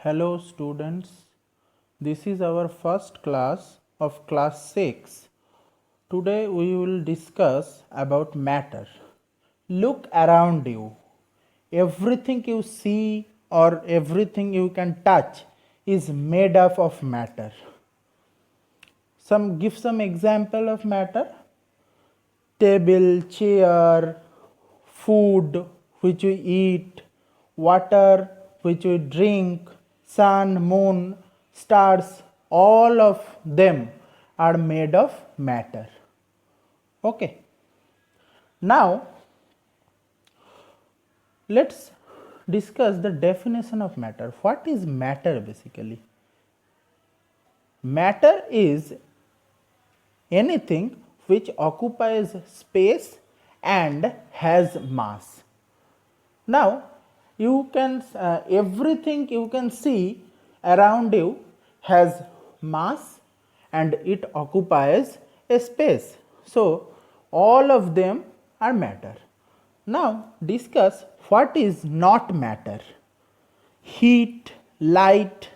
Hello students, this is our first class of class 6. Today we will discuss about matter. Look around you. Everything you see or everything you can touch is made up of matter. Give some example of matter. Table, chair, food which we eat, water which we drink, sun, moon, stars, all of them are made of matter. Okay. Now, let's discuss the definition of matter. What is matter basically? Matter is anything which occupies space and has mass. Now, you can everything you can see around you has mass and it occupies a space. So, all of them are matter. Now, discuss what is not matter. Heat, light,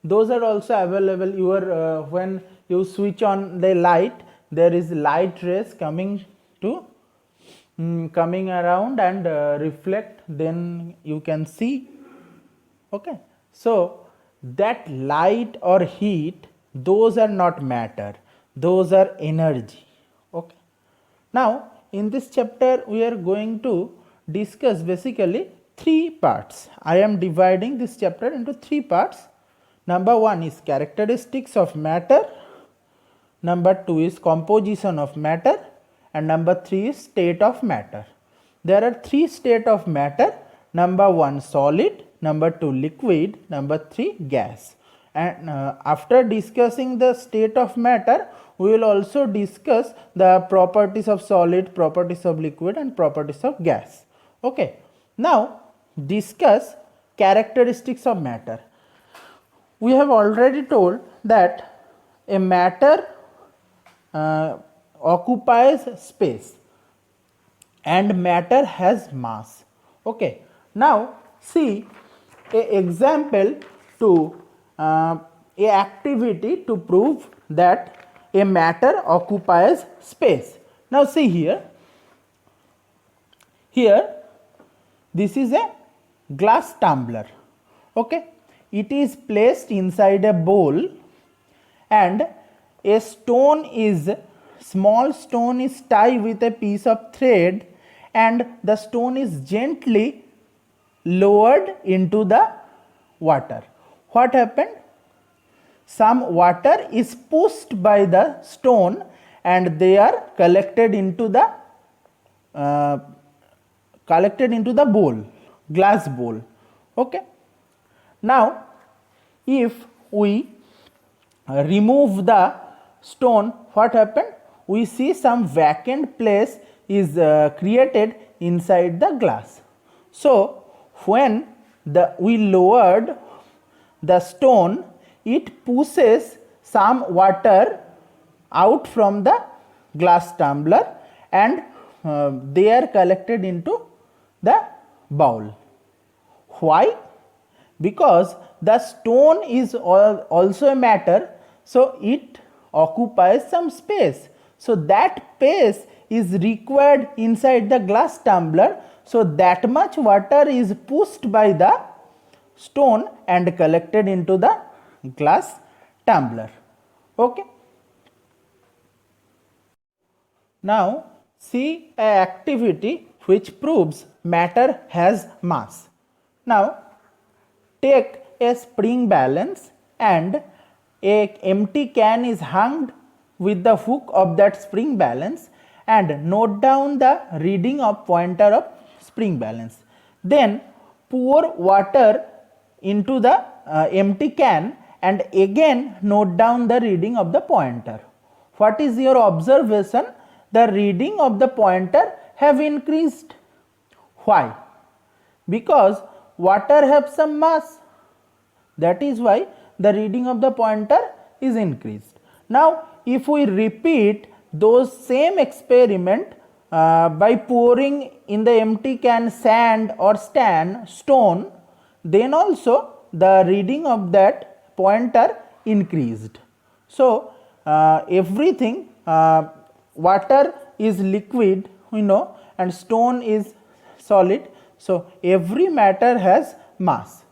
those are also available. When you switch on the light, there is light rays coming around and reflect, then you can see. Okay, so that light or heat, those are not matter, those are energy. Okay, now in this chapter we are going to discuss basically three parts. I am dividing this chapter into three parts. Number 1 is characteristics of matter, number 2 is composition of matter, and number 3 is state of matter. There are three states of matter. Number 1 solid, number 2 liquid, number 3 gas. And after discussing the state of matter, we will also discuss the properties of solid, properties of liquid, and properties of gas. Okay. Now discuss characteristics of matter. We have already told that a matter occupies space and matter has mass. Okay. Now see a example to a activity to prove that a matter occupies space. Now see here this is a glass tumbler. Okay, it is placed inside a bowl and a small stone is tied with a piece of thread and the stone is gently lowered into the water. What happened? Some water is pushed by the stone and they are collected into the bowl, glass bowl. Okay. Now if we remove the stone, what happened? We see some vacant place is created inside the glass. So when we lowered the stone, it pushes some water out from the glass tumbler and they are collected into the bowl. Why? Because the stone is also a matter, so it occupies some space. So that space is required inside the glass tumbler, so that much water is pushed by the stone and collected into the glass tumbler. Okay. Now see a activity which proves matter has mass. Now take a spring balance and a empty can is hung with the hook of that spring balance and note down the reading of pointer of spring balance. Then pour water into the empty can and again note down the reading of the pointer. What is your observation? The reading of the pointer have increased. Why? Because water have some mass. That is why the reading of the pointer is increased. Now if we repeat those same experiment by pouring in the empty can sand or stone, then also the reading of that point are increased. So everything, water is liquid, we know, and stone is solid. So every matter has mass.